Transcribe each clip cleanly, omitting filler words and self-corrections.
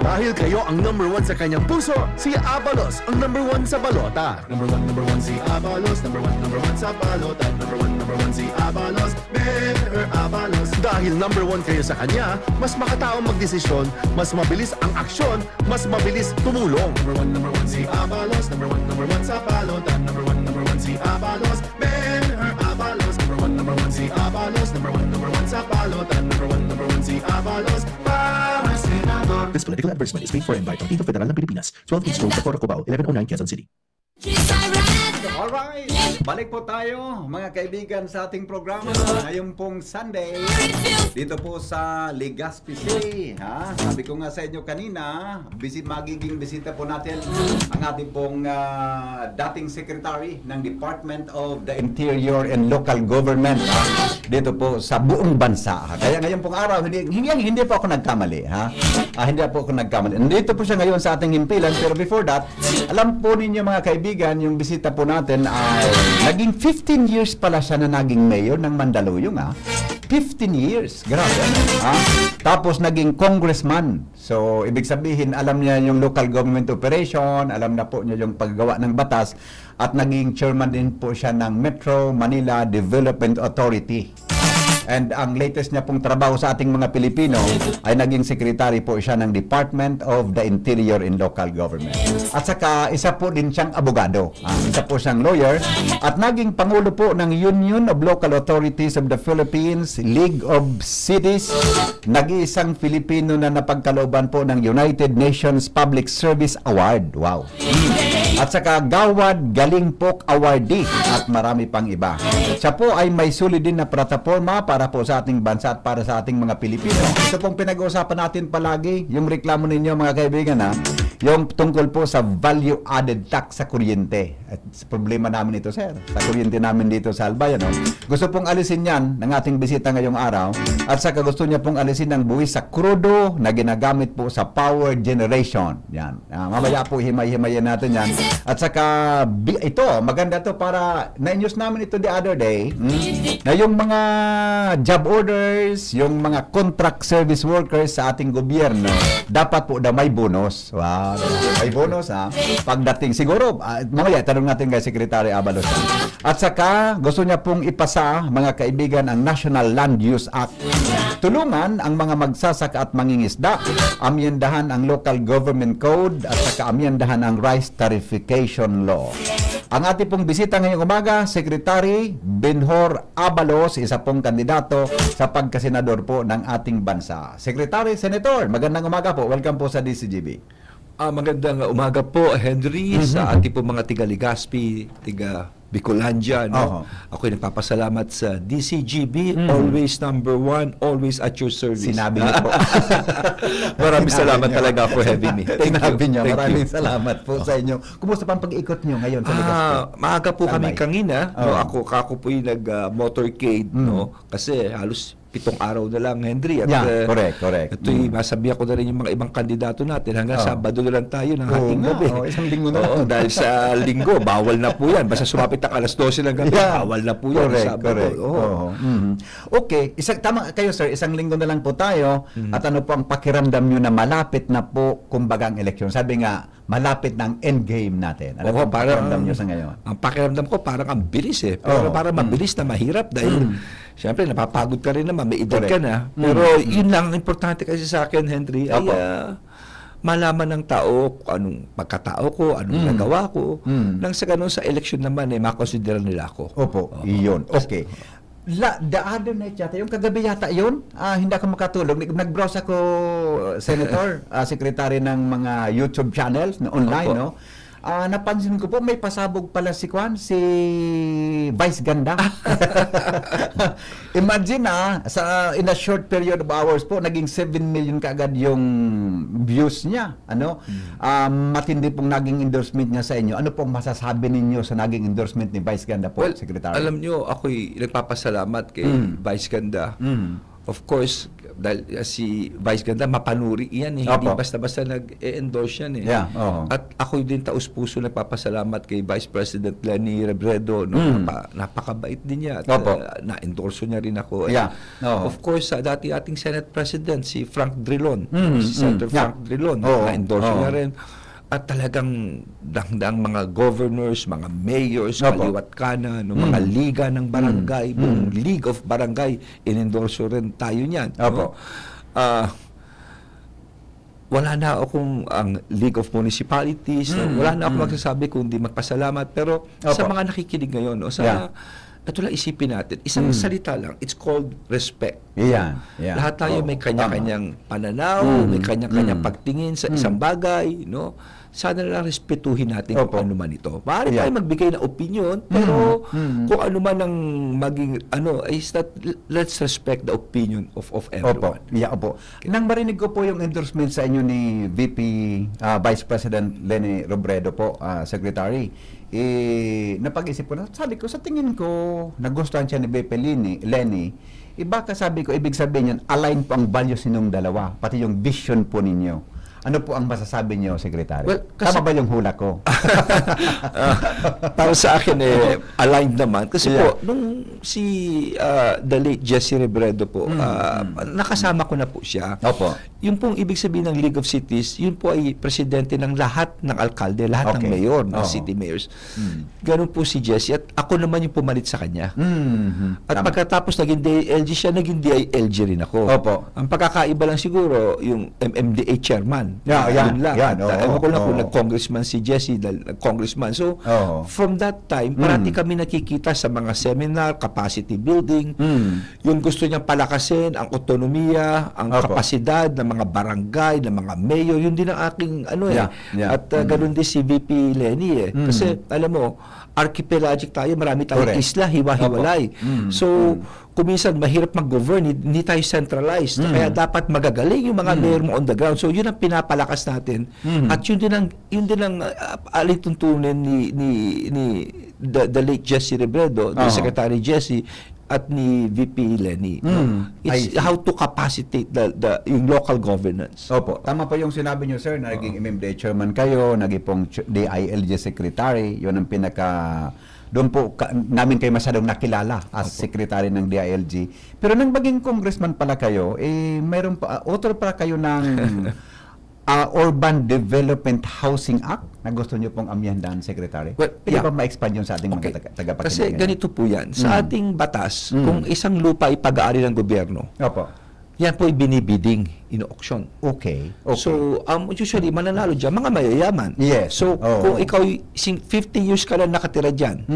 Dahil kayo ang number 1 sa kanyang puso, si Abalos ang number 1 sa balota. Number 1 si Abalos. Number 1 sa balota. Number 1 si Abalos. Better Abalos. Dahil number 1 kayo sa kanya, mas makataong magdesisyon, mas mabilis ang aksyon, mas mabilis tumulong. Number 1 si Abalos. Number 1 sa balota. Number 1 si Abalos. Better Abalos. Number 1 si Abalos. Number 1 sa balota. Number 1 si Abalos. Para senador. This political advertisement is paid for and by Partido Federal ng Pilipinas, 12 East Road, Socorro, Cubao, 1109 Quezon City. Alright, balik po tayo mga kaibigan sa ating programa ngayong pong Sunday dito po sa Legazpi City. Sabi ko nga sa inyo kanina, magiging bisita po natin ang ating pong dating secretary ng Department of the Interior and Local Government dito po sa buong bansa. Kaya ngayong pong araw, hindi po ako nagkamali. Hindi po ako nagkamali. Nandito po siya ngayon sa ating himpilan, pero before that, alam po ninyo mga kaibigan, yung bisita po natin ay naging 15 years pala siya na naging mayor ng Mandaluyong. 15 years. Grabe. Tapos naging congressman. So, ibig sabihin, alam niya yung local government operation, alam na po niya yung paggawa ng batas, at naging chairman din po siya ng Metro Manila Development Authority. And ang latest niya pong trabaho sa ating mga Pilipino ay naging secretary po siya ng Department of the Interior and Local Government. At saka isa po din siyang abogado. Isa po siyang lawyer. At naging pangulo po ng Union of Local Authorities of the Philippines, League of Cities. Nag-iisang Filipino na napagkalooban po ng United Nations Public Service Award. Wow. At saka Gawad Galingpok Awardee at marami pang iba. Siya po ay may sulit din na plataforma para po sa ating bansa at para sa ating mga Pilipino. Ito pong pinag-uusapan natin palagi, yung reklamo ninyo mga kaibigan yung tungkol po sa value added tax sa kuryente. At problema namin ito, sir, sa kuryente namin dito sa Albay. Gusto pong alisin yan ng ating bisita ngayong araw at saka gusto niya pong alisin ng buwis sa krudo na ginagamit po sa power generation. Yan. Mamaya po himay-himayin natin yan. At saka ito, maganda to para na-news namin ito the other day na yung mga job orders, yung mga contract service workers sa ating gobyerno, dapat po na may bonus. Wow. May bonus pagdating siguro mamaya tanong natin kay Secretary Abalos. At saka gusto niya pong ipasa mga kaibigan ang National Land Use Act. Tulungan ang mga magsasaka at mangingisda, amyendahan ang Local Government Code at saka amyendahan ang Rice Tarification Law. Ang ating pong bisita ngayong umaga, Secretary Benhur Abalos, isa pong kandidato sa pagkasenador po ng ating bansa. Secretary, Senator, magandang umaga po. Welcome po sa DCGB. Magandang umaga po, Henry, sa ating po mga tiga Legazpi, tiga Bicolandia. Ako'y nagpapasalamat sa DCGB, always number 1, always at your service. Sinabi niyo po. Maraming salamat talaga for having me. Sinabi niyo, maraming you. salamat po sa inyo. Kumusta pang pag-ikot niyo ngayon sa Legazpi? Maaga po kami kanina. Ako po yung nag-motorcade, kasi halos 7 araw na lang, Henry. At, correct. Ito'y masabihan ko na rin yung mga ibang kandidato natin. Hanggang Sabado na lang tayo ng hating gabi. Isang linggo na lang. Dahil sa linggo, bawal na po yan. Basta sumapit ang alas 12 ng gabi, bawal na po yan. Correct. Okay, tama kayo sir, isang linggo na lang po tayo. At ano po ang pakiramdam nyo na malapit na po kumbaga ang eleksyon? Sabi nga, malapit na ang endgame natin. Ano po ang pakiramdam nyo sa ngayon? Ang pakiramdam ko parang ang bilis Pero parang mabilis na mahirap dahil siyempre napapagod ka rin naman, may edad ka na. Pero yun lang, ang importante kasi sa akin, Henry, ay malaman ng tao kung anong pagkatao ko, anong nagawa ko. Nang sa ganun sa eleksyon naman, makonsidera nila ako. Opo, iyon. Okay. The other night yata, yung kagabi yata yun, hindi ako makatulog. Nag-browse ako, Senator, Secretary ng mga YouTube channels na online, no? Napansin ko po, may pasabog pala si Vice Ganda. Imagine in a short period of hours po, naging 7 million kaagad yung views niya. Matindi pong naging endorsement niya sa inyo. Ano pong masasabi ninyo sa naging endorsement ni Vice Ganda po, Secretary? Alam nyo, ako'y nagpapasalamat kay Vice Ganda. Of course, dahil si Vice Ganda, mapanuri yan eh. Hindi Opo. basta-basta nag-endorse yan eh. Yeah, oo. At ako din taus-puso nagpapasalamat kay Vice President Leni Robredo. No? Napakabait din niya. At Opo. na-endorso niya rin ako. Yeah, oo. Of course, dati ating Senate President, si Frank Drilon. Si yeah. Senator Frank Drilon. Oo, Na-endorso oo. niya rin. At talagang dangdang mga governors, mga mayors, Opo. kaliwat kanan, no, mga liga ng barangay, buong League of Barangay, inendorso rin tayo niyan. Opo. No? Wala na akong ang League of Municipalities, no? Wala na akong magsasabi kundi magpasalamat. Pero Opo. sa mga nakikinig ngayon, no, sa Yeah. ito lang isipin natin, isang salita lang, it's called respect. Yan. Yeah. Lahat tayo Oo, may kanya-kanyang pananaw, may kanya-kanyang pagtingin sa isang bagay, no? Sana lang respetuhin natin Opo. kung ano man ito. Maaari Yeah. tayo magbigay ng opinion, pero kung ano man ang maging is that let's respect the opinion of Opo. everyone. Yeah, opo. Nang marinig ko po yung endorsement sa inyo ni VP Vice President Leni Robredo po, Secretary, napag-isip ko na, sabi ko, sa tingin ko, nagustuhan siya ni VP Leni, baka sabi ko, ibig sabihin yan, align po ang values ninyong dalawa, pati yung vision po ninyo. Ano po ang masasabi niyo, Secretary? Well, kasi- Tama ba yung hula ko? Para sa akin aligned naman kasi Yeah. po nung si the late Jesse Robredo po nakasama ko na po siya. Opo. Yung pong ibig sabihin ng League of Cities, yun po ay presidente ng lahat ng alkalde, lahat ng Okay. mayor, ng Oo. city mayors. Ganun po si Jesse at ako naman yung pumalit sa kanya. At Tama. pagkatapos naging DILG siya, naging DILG rin ako. Opo. Ang pagkakaiba lang siguro yung MMDA chairman. Yeah, yan, Yun lang. yan, At, oo, ewan ko lang kung oo. nag-congressman si Jesse dahil nag-congressman. So, Oo. from that time, parati kami nakikita sa mga seminar, capacity building, yung gusto niyang palakasin, ang otonomiya, ang Opo. kapasidad ng mga barangay, ng mga mayor, yun din ang aking Yeah, yeah. At ganun din si VP Leni Kasi, alam mo, archipelagic tayo, marami tayong Correct. isla, hiwa-hiwalay. So, kuminsan mahirap mag-govern, hindi tayo centralized. Kaya dapat magagaling yung mga mayor mo on the ground. So, yun ang pinapalakas natin. At yun din ang alituntunin ni the late Jesse Robredo, the Oo. Secretary Jesse, at ni VP Leni. No? I see. It's how to capacitate yung local governance. Opo, tama po yung sinabi niyo, sir, na naging MMDA chairman kayo, naging pong DILG secretary, yun ang doon po namin kayo masyadong nakilala as secretary ng DILG. Pero nang maging congressman pala kayo, mayroon pa, author pala kayo ng Urban Development Housing Act na gusto niyo pong amyandahan, secretary. Well, Pwede yeah. ba ma-expand yun sa ating Okay. mga tagapakinig? Kasi ngayon? ganito po yan. Sa ating batas, kung isang lupa ay pag-aari ng gobyerno, Opo. yan po ay binibiding, ino-auction. Okay. So, usually, mananalo dyan, mga mayayaman. Yes. So, Oo. kung ikaw 50 years ka lang nakatira dyan,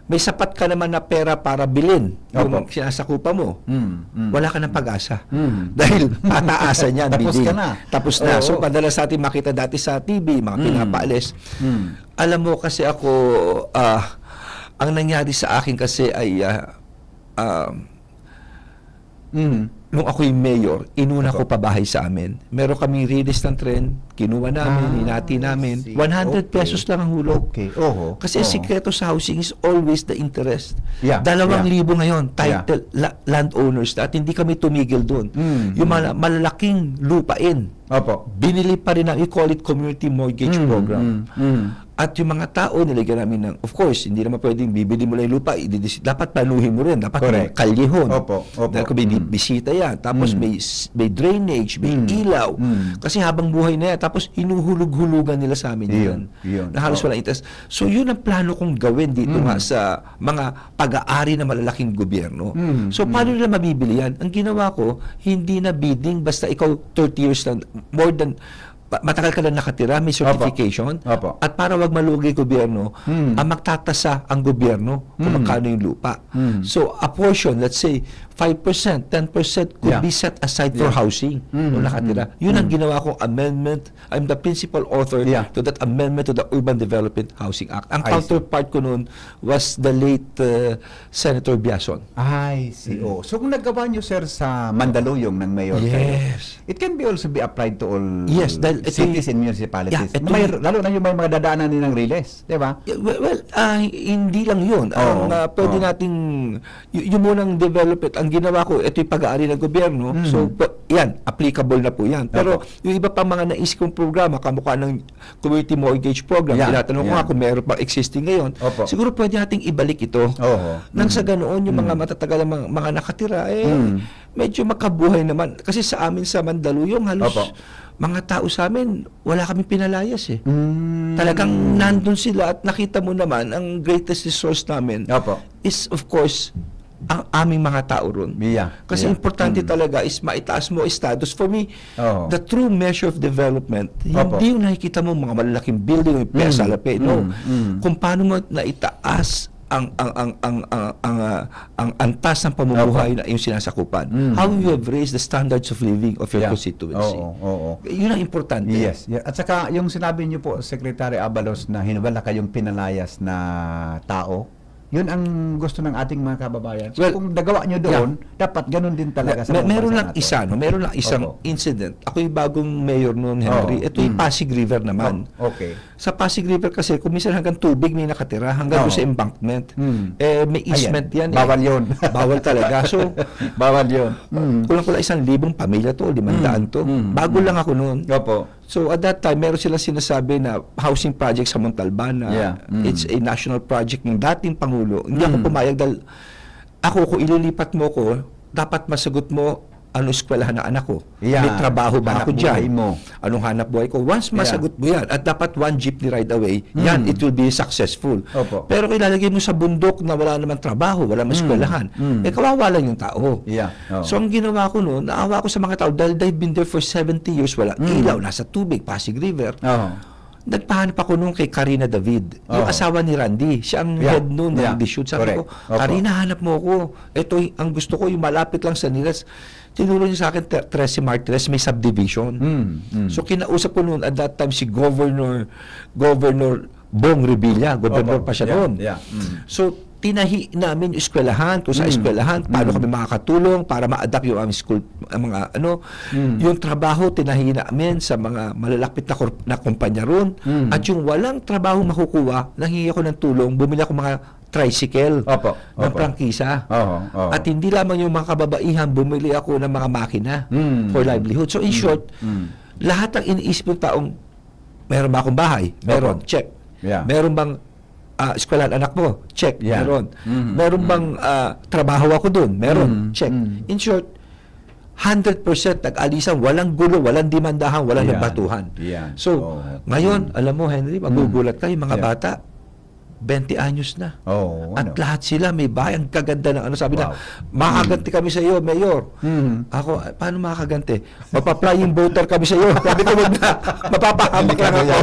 may sapat ka naman na pera para bilhin yung Opo. sinasakupa mo. Wala ka ng pag-asa. Dahil pataasan yan, Tapos bidding. ka na. Tapos na. Oo. So, madalas natin makita dati sa TV, mga pinapaalis. Alam mo kasi ako, ang nangyari sa akin kasi ay nung ako'y mayor, inuna ko pabahay sa amin. Meron kaming release ng tren, kinuha namin, hinati namin. see. 100 Okay. pesos lang ang hulog. Okay. Oho. Kasi ang sikreto sa housing is always the interest. Yeah, 2,000 ngayon, title, landowners na, at hindi kami tumigil doon. Yung malalaking lupain, Opo. binili pa rin ang, we call it community mortgage program. At yung mga tao, nilagyan namin ng, of course, hindi naman pwedeng bibili mo lang yung lupa, dapat panuhin mo rin, dapat may Correct. kalyehon. Opo, opo. Dahil kung may bisita yan, tapos may drainage, may ilaw. Kasi habang buhay na yan, tapos hinuhulog-hulugan nila sa amin yan. Yun. Na halos Oo. walang interest. So yun ang plano kong gawin dito nga sa mga pag-aari ng malalaking gobyerno. So paano nila mabibili yan? Ang ginawa ko, hindi na bidding, basta ikaw 30 years lang, more than matagal ka lang nakatira, may certification. Opo. At para wag malugi ang gobyerno, ang magtatasa ang gobyerno kung magkano yung lupa. So, a portion, let's say, 5%, 10% could Yeah. be set aside for housing kung nakatira. Yun ang ginawa kong amendment. I'm the principal author Yeah. to that amendment to the Urban Development Housing Act. Ang I see. counterpart ko noon was the late Senator Biason. I see. Oh. So kung nagawa nyo, sir, sa Mandaluyong ng mayor kayo, Yes. it can be also be applied to all Yes, dahil Well, ito cities and municipalities. Yeah, ito- Lalo na yung may mga dadaanan din ng riles, di ba? Hindi lang yun. Oo. Pwede Oo. nating, yung munang develop it, ang ginawa ko, ito yung pag-aari ng gobyerno. So, yan, applicable na po yan. Pero yung iba pang mga naisip kong programa, kamukha ng Community Mortgage Program, Yeah, tinatanong ko yeah. nga kung meron pang existing ngayon, Opo. siguro pwede nating ibalik ito. Oo. Nang sa ganoon, yung mga matatagal na mga nakatira, medyo makabuhay naman. Kasi sa amin sa Mandaluyong, halos Opo. mga tao sa amin, wala kami pinalayas eh. Mm. Talagang nandun sila at nakita mo naman, ang greatest resource namin Opo. is of course, ang aming mga tao ron. Yeah. Kasi Yeah. importante talaga is maitaas mo status. For me, Oo. the true measure of development, Opo. hindi yung nakikita mo mga malalaking building, yung PSLP, no. Mm. Kung paano mo naitaas ang antas ng pamumuhay na yung sinasakupan. How you have raised the standards of living of your Yeah. constituency. Oo. Yun ang importante. Yes. Yeah. At saka yung sinabi niyo po, Secretary Abalos, na wala kayong pinalayas na tao, yun ang gusto ng ating mga kababayan. So, Well, kung nagawa niyo doon, dapat ganun din talaga sa mga meron bansa lang natin. isa, no? Meron lang isang Opo. incident. Ako yung bagong mayor noon, Henry. Oo. Ito yung Pasig River naman. Oh, okay. Sa Pasig River kasi, kung minsan hanggang tubig may nakatira, hanggang Oo. doon sa embankment. May easement Ayan. yan. Bawal yun. Bawal talaga. So, Bawal yun. kulang-kulang 1,000 pamilya to, 500 to. Bago lang ako noon. Opo. So at that time, meron sila sinasabi na housing project sa Montalban na Yeah. it's a national project ng dating Pangulo. Hindi ako pumayag dahil ako, kung ililipat mo ko, dapat masagot mo ano eskwelahan ng anak ko. Yeah. May trabaho ba Hanap ako dyan? buhay mo. Anong hanap buhay ko? Once masagot mo yan, at dapat one jeepney ride away, yan, it will be successful. Opo. Pero kung ilalagay mo sa bundok na wala naman trabaho, wala naman eskwelahan, kawawa lang yung tao. Yeah. Oo. So ang ginawa ko noon, naawa ko sa mga tao dahil they've been there for 70 years, wala ilaw, nasa tubig, Pasig River. Oo. Nagpahanap ako noon kay Karina David, yung Oo. asawa ni Randy. Siya ang Yeah. head noon Yeah. ng DSUD. Sabi Correct. ko, Opo. Karina, hanap mo ako. Ito, ang gusto ko, yung malapit lang sa Nilas. Tinuro niya sa akin, 13 Martires, may subdivision. So kinausap ko noon, at that time, si Governor Bong Revilla, Governor Opo. pa siya Yeah. noon. Yeah. So, tinahi namin yung eskwelahan, kung sa eskwelahan, paano kami makakatulong para ma-adapt yung aming school, ang mga yung trabaho, tinahi namin sa mga malalapit na kumpanya ron. At yung walang trabaho makukuha, nanghingi ako ng tulong, bumili ako mga tricycle Opo. ng Opo. prangkisa. Oo. At hindi lamang yung mga kababaihan, bumili ako ng mga makina for livelihood. So in short, lahat ng iniisip ng taong, meron ba akong bahay? Meron, Opo. check. Yeah. Meron bang eskwelahan anak mo? Check. Yeah. Meron. Meron bang trabaho ako doon? Meron. Check. In short, 100% nag-alisan, walang gulo, walang dimandahan, walang Yan. nagbatuhan. Yan. So, Oo. ngayon, alam mo, Henry, magugulat kayo, mga Yeah. bata, 20 anyos na. Oo. At lahat sila may bahay. Ang kaganda ng ano. Sabi Wow. na, makaganti kami sa iyo, Mayor. Ako, paano makaganti? Magpa-flying boater kami sa iyo. Sabi ko, wag na. Mapapahamak lang ako.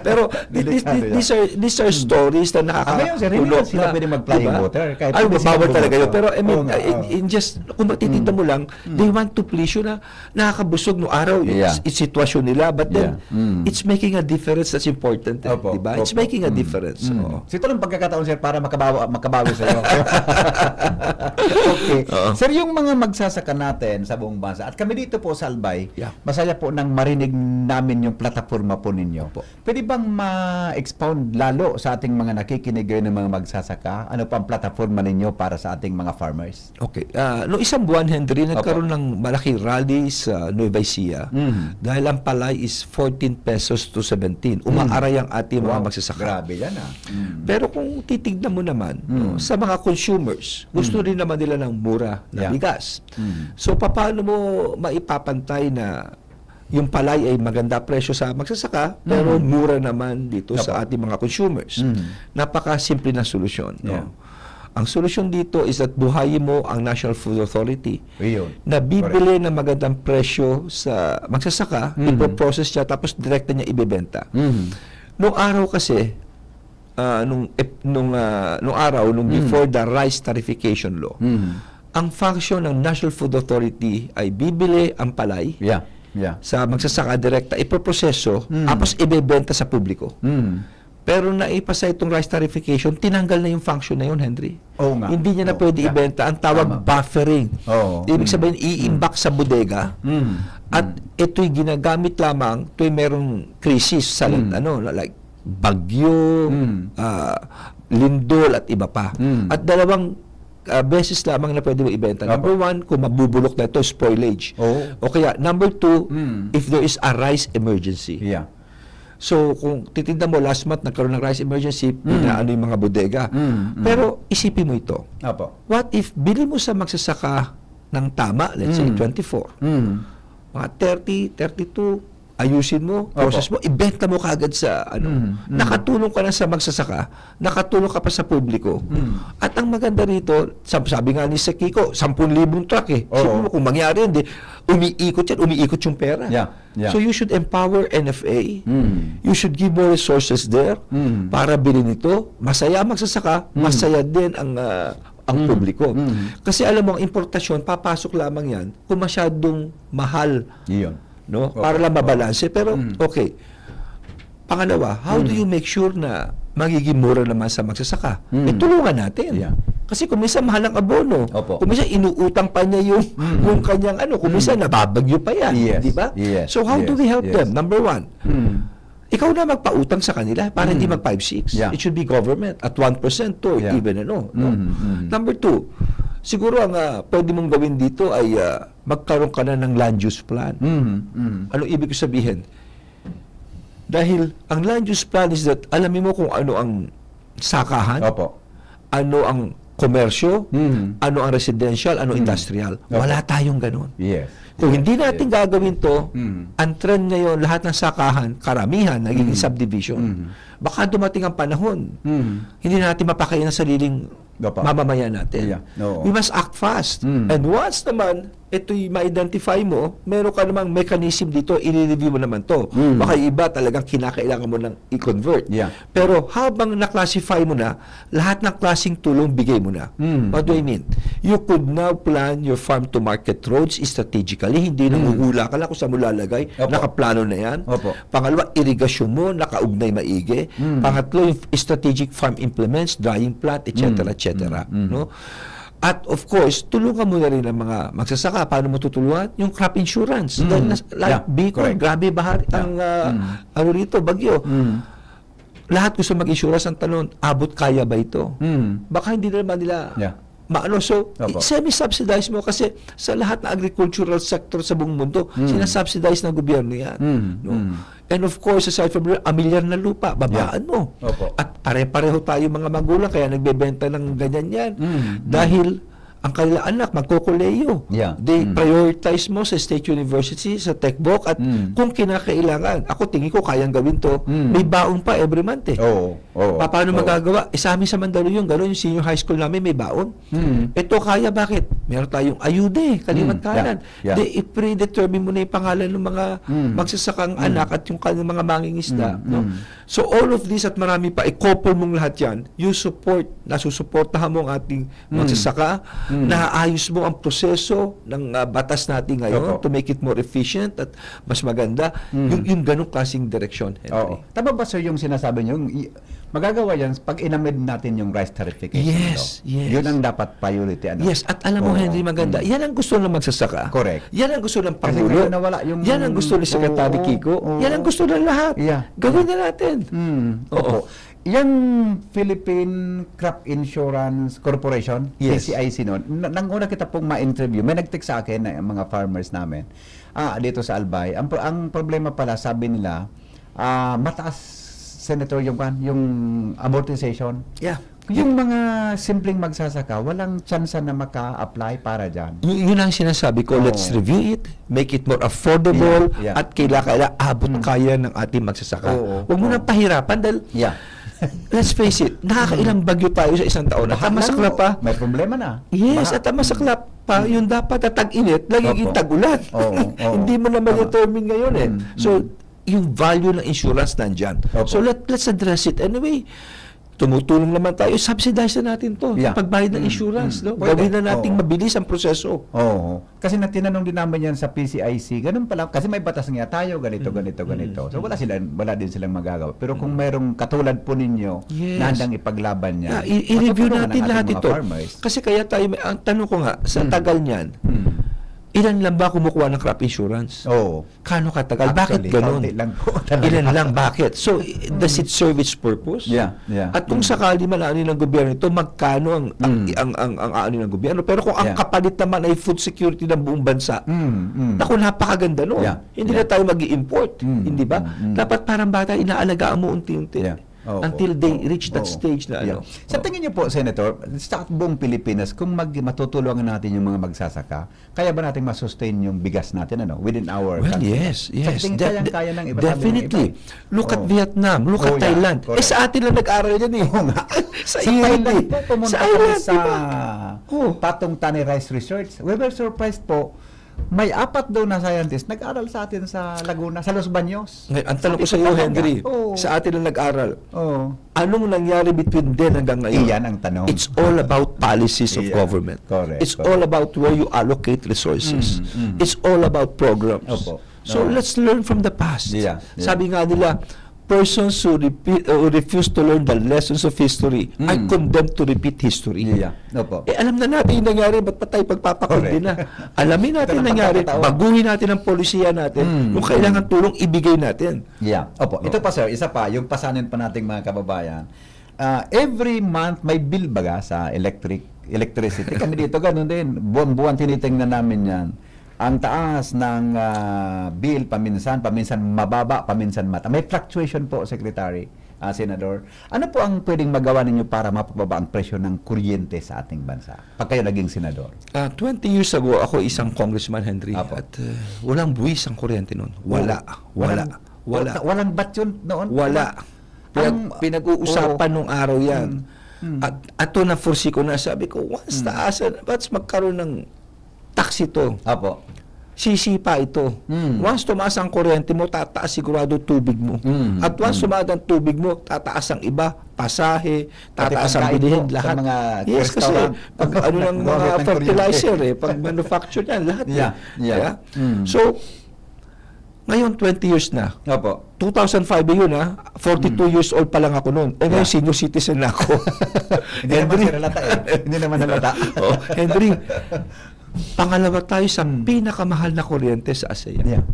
Pero these are stories na Ngayon, sir, hindi nakakatulog. na sila pwede mag-flying boater. Kahit Ay, hindi sila bawal talaga yun. bumoto. Pero I mean, Oo nga, oo. in just, kung matitignan mo lang, they want to please you na nakakabusog no araw. Yeah. It's sitwasyon nila. But then, Yeah. it's making a difference. That's important. Opo, Diba? It's opo. making a difference. Oo. So, ito lang pagkakataon, sir, para makabawi sa iyo. Okay. Sir, yung mga magsasaka natin sa buong bansa, at kami dito po sa Albay, Yeah. masaya po nang marinig namin yung plataforma po ninyo. Pwede bang ma-expound lalo sa ating mga nakikinig ngayon ng mga magsasaka? Ano pa ang plataforma ninyo para sa ating mga farmers? Okay. Noong isang buwan, Henry, nagkaroon ng malaking rally sa Nueva Ecija dahil ang palay is 14 pesos to 17. Umaaray ang ating mga magsasaka. Grabe yan ah. Pero kung titignan mo naman, no, sa mga consumers, gusto rin naman nila ng mura na Yeah. bigas. So, paano mo maipapantay na yung palay ay maganda presyo sa magsasaka, pero mura naman dito sa ating mga consumers? Napaka-simple na solusyon. No? Yeah. Ang solusyon dito is that buhayin mo ang National Food Authority Yun. na bibili ng magandang presyo sa magsasaka, ipoprocess siya, tapos direkta niya ibebenta. Noong araw kasi, nung araw, before the rice tarification law, ang function ng National Food Authority ay bibili ang palay Yeah. sa magsasaka direkta, ipoproseso, tapos ibebenta sa publiko. Pero naipasa itong rice tarification, tinanggal na yung function na yun, Henry. Oo nga. Hindi niya na Oo, pwede yeah. ibenta. Ang tawag Tama. buffering. Oo. Ibig sabihin, iimbak sa bodega. At ito'y ginagamit lamang tuwing merong crisis sa like bagyo, lindol at iba pa. At dalawang beses lamang na pwede mo ibenta. Number one, kung mabubulok na ito, spoilage. Oo. O kaya, number two, if there is a rice emergency. Yeah. So, kung titinda mo last month, nagkaroon ng rice emergency, pinaano yung mga bodega. Pero, isipin mo ito. Apo. What if, bili mo sa magsasaka ng tama, let's say 24, mga 30, 32, ayusin mo, process mo, ibenta mo kaagad sa nakatulong ka na sa magsasaka, nakatulong ka pa sa publiko. At ang maganda rito, sabi nga ni Kiko, 10,000 truck eh. Oo. Sabi mo, kung mangyari, hindi, umiikot yung pera. Yeah, yeah. So you should empower NFA, you should give more resources there para bilhin ito. Masaya ang magsasaka, masaya din ang publiko. Kasi alam mo, ang importasyon, papasok lamang yan kung masyadong mahal, Iyon. no? Para lang mabalanse. Pero, okay. Pangalawa, how do you make sure na magiging mura naman sa magsasaka? Tulungan natin. Yeah. Kasi kung minsan mahal ang abono, Opo. kung minsan inuutang pa niya yung kanyang kung minsan nababagyo pa yan. Yes. Di ba? Yes. So, how do we help Yes. them? Number one, ikaw na magpautang sa kanila para hindi mag 5-6. Yeah. It should be government at 1% to Yeah. even no? Number two, siguro ang pwede mong gawin dito ay magkaroon ka na ng land use plan. Ano ibig ko sabihin? Dahil ang land use plan is that alamin mo kung ano ang sakahan, Opo. ano ang komersyo, ano ang residential, ano industrial. Wala tayong ganun. Yes. Kung hindi natin gagawin to, ang trend ngayon, lahat ng sakahan, karamihan, nagiging subdivision. Baka dumating ang panahon, hindi natin mapakain ang sariling Opo. mamamayan natin. Yeah. Oo. We must act fast. And once naman, ito'y ma-identify mo, meron ka namang mechanism dito, i-review mo naman to. Baka yung iba talagang kinakailangan mo nang i-convert. Yeah. Pero habang na-classify mo na, lahat ng klaseng tulong bigay mo na. What do I mean? You could now plan your farm-to-market roads strategically. Hindi na uhula ka lang kung saan mo lalagay. Opo. Nakaplano na yan. Opo. Pangalawa, irigasyon mo, nakaugnay maigi. Pangatlo, yung strategic farm implements, drying plant, etc. No? At of course, tulungan mo na rin ang mga magsasaka. Paano mo tutulungan? Yung crop insurance. Dahil like Yeah, Bicol, correct. grabe bahari ang ano rito, bagyo. Lahat gusto mag-insurance. Ang tanong, abot kaya ba ito? Baka hindi na naman nila Yeah. maano. So, Opo. semi-subsidize mo kasi sa lahat ng agricultural sector sa buong mundo, sinasubsidize ng gobyerno yan. No? And of course, aside from that, 1 milyar na lupa, babaan mo. Opo. At pare-pareho tayo mga magulang, kaya nagbebenta ng ganyan yan. Dahil ang kanilang anak magkukuleyo. Yeah. They prioritize mo sa state university, sa TechBook, at kung kinakailangan, ako tingin ko kayang gawin to, may baon pa every month eh. Oo. Oo. Paano Oo. magagawa? Sa amin sa Mandaluyong, gano'n yung senior high school namin, may baon. Ito kaya, bakit? Meron tayong ayude, kalimat kanan. Yeah. Di, i-predetermine mo na yung pangalan ng mga magsasakang anak at yung kanilang mga mangingisda. No? So all of this at marami pa, i-couple mong lahat yan, you support, nasusuportahan mo ang ating magsasaka, naaayos mo ang proseso ng batas natin ngayon Opo. to make it more efficient at mas maganda. Yung ganong klaseng direksyon, Henry. Oo. Tama ba sir yung sinasabi niyo? Magagawa yan pag inamid natin yung rice tarification. Yes, no? yes. Yun ang dapat priority. Ano? Yes, at alam mo, Oo. Henry, maganda. Yan ang gusto ng magsasaka. Correct. Yan ang gusto ng Kasi Pangulo. ngayon nawala yung- Yan ang gusto ni Secretary Oo, Kiko. oo. Yan ang gusto ng lahat. Yeah. Gawin na natin. Oo. Opo. Yung Philippine Crop Insurance Corporation, Yes. PCIC noon, nang una kita pong ma-interview, may nag-text sa akin na mga farmers namin, dito sa Albay, ang problema pala, sabi nila, mataas, Senator, yung amortization. Yeah. Yung mga simpleng magsasaka, walang tsansa na maka-apply para dyan. Yun ang sinasabi ko, let's Oo. review it, make it more affordable, Yeah, yeah. at kailangan abot kaya ng ating magsasaka. Oo, Huwag mo oo. nang pahirapan dahil, Yeah. let's face it, nakakailang bagyo tayo sa isang taon. At ang masaklap pa, May problema na. yes, Baha. at ang masaklap pa, yung dapat na tag-init, nagiging Opo. tag-ulan. Oo, oo. Hindi mo na Tama. ma-determine ngayon eh. So, yung value ng insurance nandyan. Opo. So, let's address it. Anyway, tumutulong naman tayo, subsidize na natin to. Yeah. Pagbayad ng insurance, no? Pwede. Gawin na nating Oo. mabilis ang proseso. Oo. Kasi tinanong din namin yan sa PCIC, ganun pala, kasi may batas nga tayo, ganito. So wala din silang magagawa. Pero kung mayroong katulad po ninyo, Yes. na handang ipaglaban niya, I-review matutulungan natin ang lahat ating mga ito. farmers. Kasi kaya tayo, ang tanong ko nga, sa tagal niyan, ilan lang ba kumukuha ng crop insurance? Oo. Kano katagal? Bakit Actually, ganun? kaunti lang po. Ilan lang? Bakit? So, does it serve its purpose? Yeah. At kung sakali man ani ng gobyerno ito, magkano ang ani ng gobyerno? Pero kung ang Yeah. kapalit naman ay food security ng buong bansa, naku, napakaganda nun. Yeah. Hindi na tayo mag-i-import. Hindi ba? Mm. Dapat parang bata, inaalagaan mo unti-unti. Yeah. Oo, Until they oo, reach that oo. stage na Yeah. ano. Sa tingin niyo po, Senator, sa buong Pilipinas, kung matutulungan natin yung mga magsasaka, kaya ba natin masustain yung bigas natin within our Well, country? yes. Sa tingin kaya ng iba. Definitely. Look at Oo. Vietnam, look at Oh, yeah. Thailand. Correct. Sa atin lang nag-aral yan eh. Oo nga. sa Sa Iran Thailand eh. po, pumunta Sa kami Iran, sa diba? Oh. Patong Tani Rice Research. We were surprised po. May 4 daw na scientists nag-aral sa atin sa Laguna, sa Los Baños. Ngayon, ang tanong ko Sabi sa iyo, talaga, Henry, oo. sa atin lang nag-aral, Oo. anong nangyari between then hanggang ngayon? Iyan ang tanong. It's all about policies of Yeah. government. Correct, It's correct. all about where you allocate resources. It's all about programs. Opo. So Oo. let's learn from the past. Yeah, yeah. Sabi nga nila, persons who refuse to learn the lessons of history are condemned to repeat history. Yeah. Opo. Alam na natin yung nangyari, ba't pa tayo pagpapakundi na? Alamin natin Ito yung na nangyari, pagkakataon. baguhin natin ang polisiya natin, kung kailangan tulong, ibigay natin. Yeah. Opo. Ito pa sir, isa pa, yung pasanin pa nating mga kababayan. Every month may bill baga sa electricity. Kami dito ganun din. Buwan-buwan tinitingnan namin yan. Ang taas ng bill paminsan mababa, paminsan mata. May fluctuation po, Secretary, Senador. Ano po ang pwedeng magawa ninyo para mapababa ang presyo ng kuryente sa ating bansa? Pag kayo naging senador. 20 years ago, ako isang congressman, Henry, Apo. at walang buwis ang kuryente noon. Wala. Walang bat yun noon? Wala. Pinag-uusapan nung araw yan. At ato na foresee ko na, sabi ko, once taasan, once magkaroon ng tax ito, Apo. sisipa ito. Once tumaas ang kuryente mo, tataas sigurado tubig mo. At once tumaas ang tubig mo, tataas ang iba, pasahe, tataas ang pagkain bilihin, po, sa lahat. mga Yes, kasi restaurant. pag ano ng mga Gumamit ng fertilizer pag manufacture yan, lahat. Yeah, yeah. So, ngayon 20 years na. Opo. 2005 yun 42 years old pa lang ako noon. Ngayon Yeah. senior citizen na ako. Hindi naman halata Hindi naman halata. Oh, Henry, pangalawa tayo sa pinakamahal na kuryente sa ASEAN. Yeah.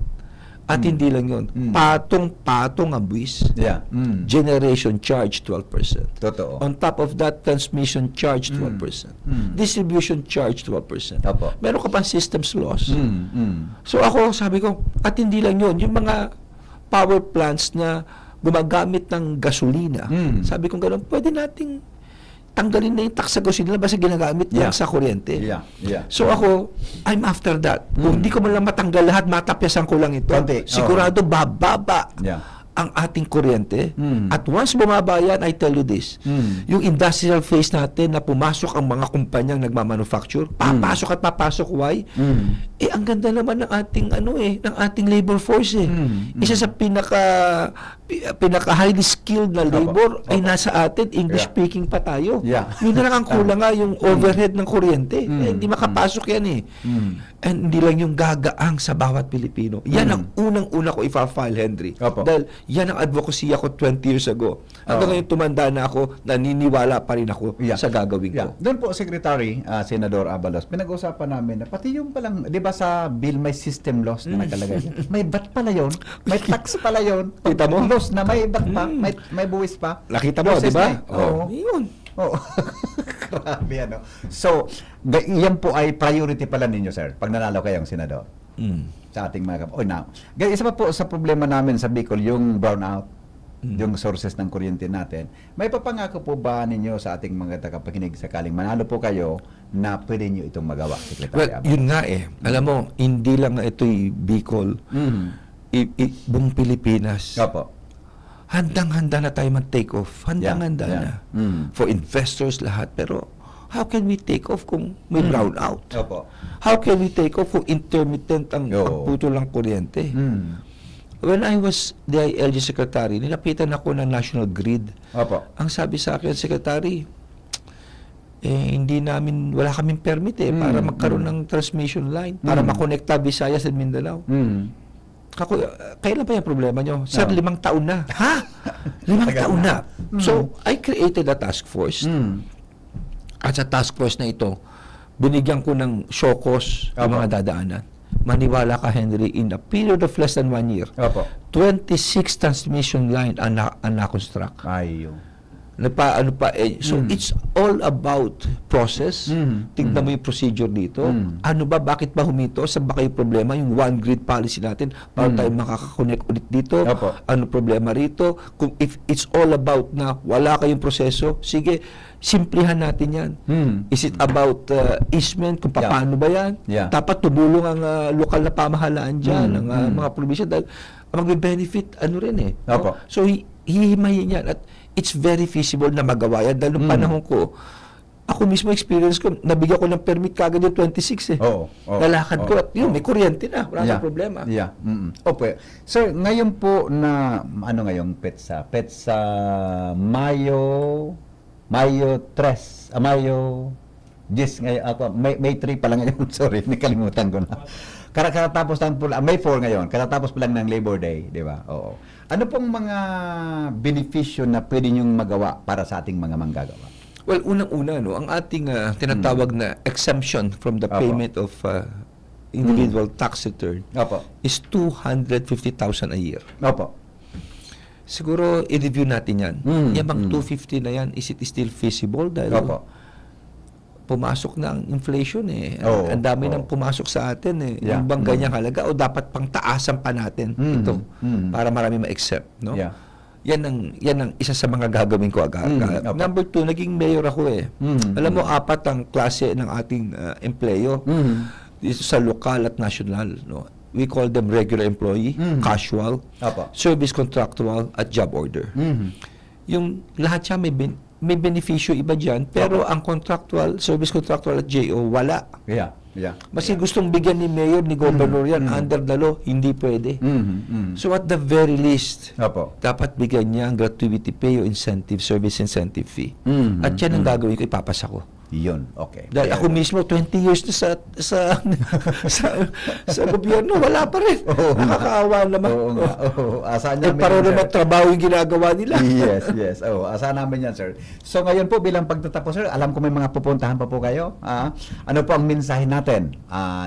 At hindi lang yun. Patong-patong ang buwis. Yeah. Generation charge 12%. Totoo. On top of that, transmission charge 12%. Distribution charge 12%. Opo. Meron ka pang systems loss. Mm. So ako, sabi ko, at hindi lang yun, yung mga power plants na gumagamit ng gasolina, sabi ko gano'n, pwede nating tanggalin na yung tax sa gasolina basta ginagamit lang Yeah. sa kuryente. Yeah. Yeah. So ako, I'm after that. Kung hindi ko man lang matanggal lahat, matapyasan ko lang ito, Konti. sigurado bababa Yeah. ang ating kuryente. At once bumaba yan, I tell you this, yung industrial phase natin na pumasok ang mga kumpanyang nagmamanufacture, papasok at papasok, why? Ang ganda naman ng ating ng ating labor force Isa sa pinaka highly skilled na labor ay nasa atin, English speaking pa tayo. Yeah. Yun na lang ang kulang nga yung overhead ng kuryente. Hindi makapasok yan And hindi lang yung gagaang sa bawat Pilipino. Yan ang unang-una ko ipa-file, Henry. Opo. Dahil yan ang advocacy ako 20 years ago. Hanggang ngayon tumanda na ako, naniniwala pa rin ako Yeah. sa gagawin ko. Yeah. Doon po, Secretary, Senador Abalos, pinag-usapan namin na pati yung palang, di ba sa bill may system loss na nakalagay dyan? May bat pala yun, may tax pala yun. Kita mo? Loss na may bat pa, may buwis pa. Nakita mo, Losses di ba? na eh. Oo. Yun. Oo. Grabe So, yan po ay priority pala ninyo, sir, pag nanalo kayong senador sa ating mga now, isa pa po sa problema namin sa Bicol, yung brownout, yung sources ng kuryente natin. May papangako po ba ninyo sa ating mga tagapakinig sakaling manalo po kayo na pwede nyo itong magawa, Secretary Well, Abalos? yun nga Alam mo, hindi lang nga ito'y Bicol, buong Pilipinas. Opo. Handang-handa na tayo mag-take off. Handang-handa Yeah. na. For investors lahat. Pero, how can we take off kung may brown out? Opo. How can we take off kung intermittent ang Oo. pagputol ng kuryente? When I was DILG Secretary, nilapitan ako ng National Grid. Opo. Ang sabi sa akin, Secretary, wala kaming permit para magkaroon ng transmission line, para makonekta Visayas at Mindanao. Kailan pa yung problema nyo? Sir, 5 taon na. Ha? 5 taon na. So, I created a task force. At sa task force na ito, binigyan ko ng showcause yung mga dadaanan. Maniwala ka, Henry, in a period of less than 1 year, Opo. 26 transmission line ang na-construct. Ayun. So, it's all about process. Tignan mo yung procedure dito. Ano ba, bakit ba humito? Saan ba kayo problema? Yung one grid policy natin, para tayo makakakonect ulit dito. Opo. Ano problema rito? If it's all about na wala kayong proseso, sige, simplihan natin yan. Is it about easement? Kung paano ba yan? Yeah. Dapat tumulong ang lokal na pamahalaan dyan, ang mga probinsya, dahil mag-benefit, Opo. So, hihimayin yan. At it's very feasible na magawa yan. Dahil nung panahon ko, ako mismo experience ko, nabigyan ko ng permit kagad yung 26 Oo. Lalakad ko at yun, may kuryente na. Wala na problema. Yeah. Opo. Sir, ngayon po na, ano ngayong petsa? Petsa Mayo 3. Mayo 10 ngayon. Ako, May 3 pa lang ngayon. Sorry, nakalimutan ko na. Katatapos lang po, May 4 ngayon. Katatapos pa lang ng Labor Day, di ba? Oo. Ano pong mga benepisyo na pwede niyong magawa para sa ating mga manggagawa? Well, unang-una, ang ating tinatawag na exemption from the Opo. payment of individual tax return Opo. is 250,000 a year. Opo. Siguro, i-review natin yan. Yung bang 250 na yan, is it still feasible? Dahil Opo. pumasok na ang inflation Oo, ang dami oo. nang pumasok sa atin Yeah. Yung bang ganyang halaga o dapat pang taasan pa natin ito para marami ma-accept, no? Yeah. Yan ang isa sa mga gagawin ko agad. Opo. Number 2, naging mayor ako Alam mo, 4 ang klase ng ating empleyo dito sa lokal at national, no? We call them regular employee, casual, Opo. service contractual at job order. Yung lahat siya may benepisyo iba dyan, pero ang contractual, service contractual at JO, wala. Yeah. Kasi gustong bigyan ni mayor, ni governor yan, under the law, hindi pwede. So at the very least, Opo. dapat bigyan niya ang gratuity pay o incentive, service incentive fee. At yan ang gagawin ko, ipapasa ko. Yun. Okay. Dahil ako mismo, 20 years na sa gobyerno, wala pa rin. Nakakaawa naman. Oo nga. Asahan namin Para yan, naman sir. trabaho yung ginagawa nila. Yes. Asahan namin yan, sir. So ngayon po bilang pagtatapos, sir, alam ko may mga pupuntahan pa po kayo. Ano po ang mensahe natin?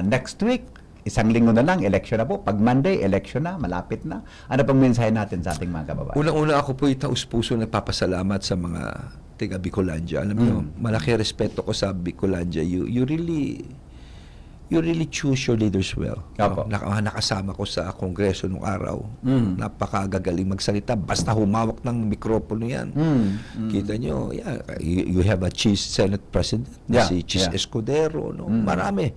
Next week, 1 linggo na lang, election na po. Pag Monday, election na, malapit na. Ano pong mensahe natin sa ating mga kababayan? Unang-una ako po taus-puso nagpapasalamat sa mga taga Bicolandia. Alam niyo, malaki respeto ko sa Bicolandia. You really choose your leaders well. Opo. Nakasama ko sa kongreso nung araw. Napakagagaling magsalita. Basta humawak ng mikropono yan. Kita nyo, you have a Cheese Senate President, si Cheese Escudero. No? Marami.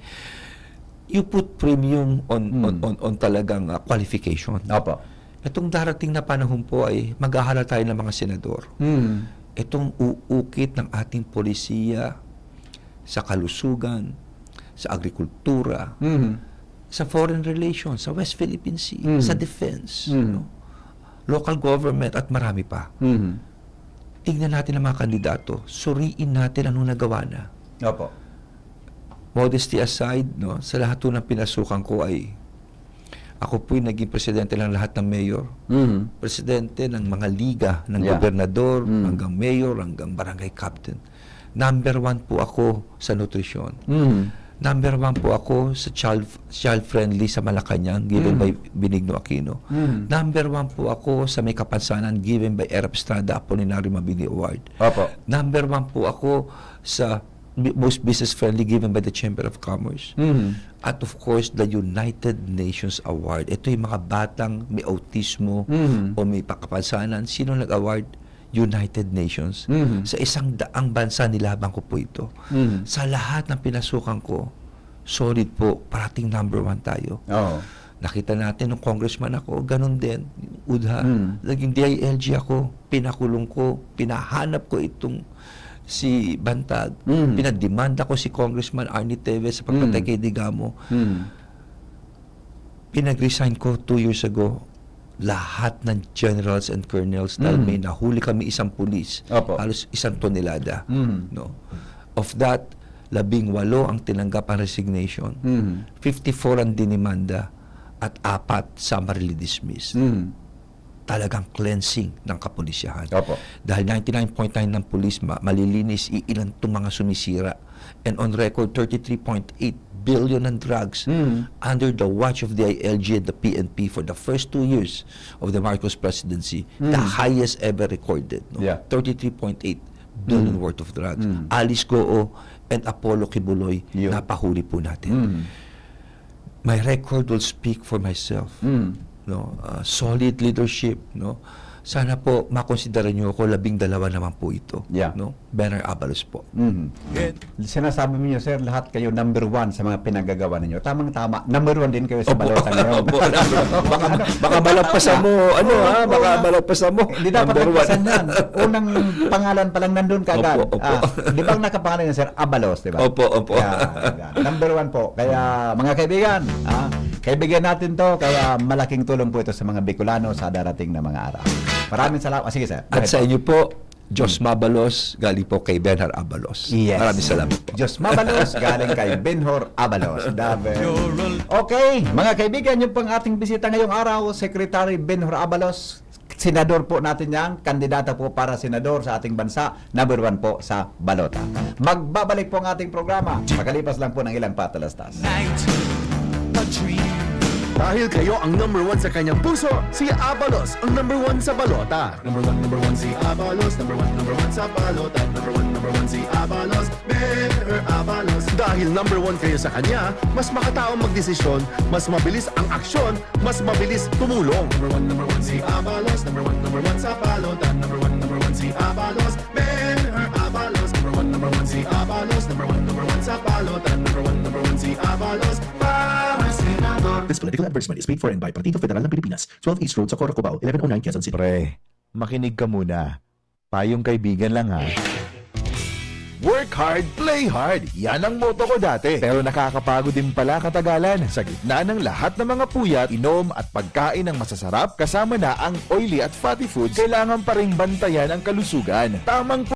You put premium on talagang qualification. Opo. Itong darating na panahon po ay maghahala tayo ng mga senador. Itong uukit ng ating polisiya sa kalusugan, sa agrikultura, sa foreign relations, sa West Philippine Sea, sa defense, no? Local government at marami pa. Tingnan natin ang mga kandidato, suriin natin anong nagawa na. Opo. Modesty aside, no, sa lahat ng pinasukan ko ay ako po'y naging presidente ng lahat ng mayor. Presidente ng mga liga, ng gobernador, hanggang mayor, hanggang barangay captain. Number 1 po ako sa nutrisyon. Number 1 po ako sa child-friendly sa Malacanang, given by Benigno Aquino. Number 1 po ako sa may kapansanan, given by Erap Estrada Apolinario Mabini Award. Opo. Number 1 po ako sa most business-friendly given by the Chamber of Commerce. At of course, the United Nations Award. Ito yung mga batang may autismo o may pakapansanan. Sino nag-award? United Nations. Sa 100 bansa nilabang ko po ito. Sa lahat ng pinasukan ko, solid po, parating number 1 tayo. Oo. Nakita natin nung congressman ako, ganun din, UDHA. Naging DILG ako, pinakulong ko, pinahanap ko itong si Bantag. Pinademanda ko si Congressman Arnie Teves sa pagpatay kay Digamo. Pinag-resign ko 2 years ago. lahat ng generals and colonels dahil may nahuli kami isang pulis, Opo. halos 1 tonelada. No? Of that, 18 ang tinanggap ang resignation, 54 ang dinimanda, at 4 summarily dismissed. Talagang cleansing ng kapulisyahan. Opo. Dahil 99.9 ng pulis malilinis, ilan itong mga sumisira. And on record, 33.8 billion ng drugs under the watch of the ILG and the PNP for the first 2 years of the Marcos presidency, the highest ever recorded. No? Yeah. 33.8 billion worth of drugs. Alice Goo and Apollo Kibuloy, Yun. napahuli po natin. My record will speak for myself. No, solid leadership, no. Sana po makonsidera niyo ako, 12 naman po ito, Yeah. no. Benner Abalos po. Sinasabi niyo, sir, lahat kayo number 1 sa mga pinagagawa ninyo. Tamang-tama. Number 1 din kayo sa balota ngayon. Opo. Baka malagpasan mo, baka malagpasan mo. Hindi dapat Number nagpasan 1. yan. Unang pangalan pa lang nandun kagad. Opo. Di ba ang nakapangalan niya, sir? Abalos, di ba? Opo. Yan. Number 1 po. Kaya, mga kaibigan, kaibigan natin to, kaya malaking tulong po ito sa mga Bicolano sa darating na mga araw. Maraming salamat. Sige, sir. At sa inyo po, Diyos Mabalos, galing po kay Benhar Abalos. Yes. Maraming salamat po. Diyos Mabalos, galing kay Benhor Abalos. Okay, mga kaibigan, yung pang ating bisita ngayong araw, Secretary Benhor Abalos, senador po natin yan, kandidata po para senador sa ating bansa, number 1 po sa balota. Magbabalik po ang ating programa, makalipas lang po ng ilang patalastas. Dahil kayo ang number 1 sa kanyang puso, si Abalos ang number 1 sa balota. Number 1 si Abalos, number 1 sa balota. Number 1 si Abalos, Benhur Abalos. Dahil number 1 kayo sa kanya, mas makataong magdesisyon, mas mabilis ang aksyon, mas mabilis tumulong. Number 1 si Abalos, number 1 sa balota. Number 1 si Abalos, Benhur Abalos. Number 1 si Abalos, number 1 sa balota. Number 1 si Abalos, para senador. This political advertisement is paid for and by Partido Federal ng Pilipinas, 12 East Road, Socorro, Cubao, 1109 Quezon City. Pre, makinig ka muna. Payong kaibigan lang ha. Work hard, play hard. Yan ang motto ko dati. Pero nakakapagod din pala katagalan. Sa gitna ng lahat ng mga puyat, inom at pagkain ng masasarap, kasama na ang oily at fatty foods, kailangan pa ring bantayan ang kalusugan. Tamang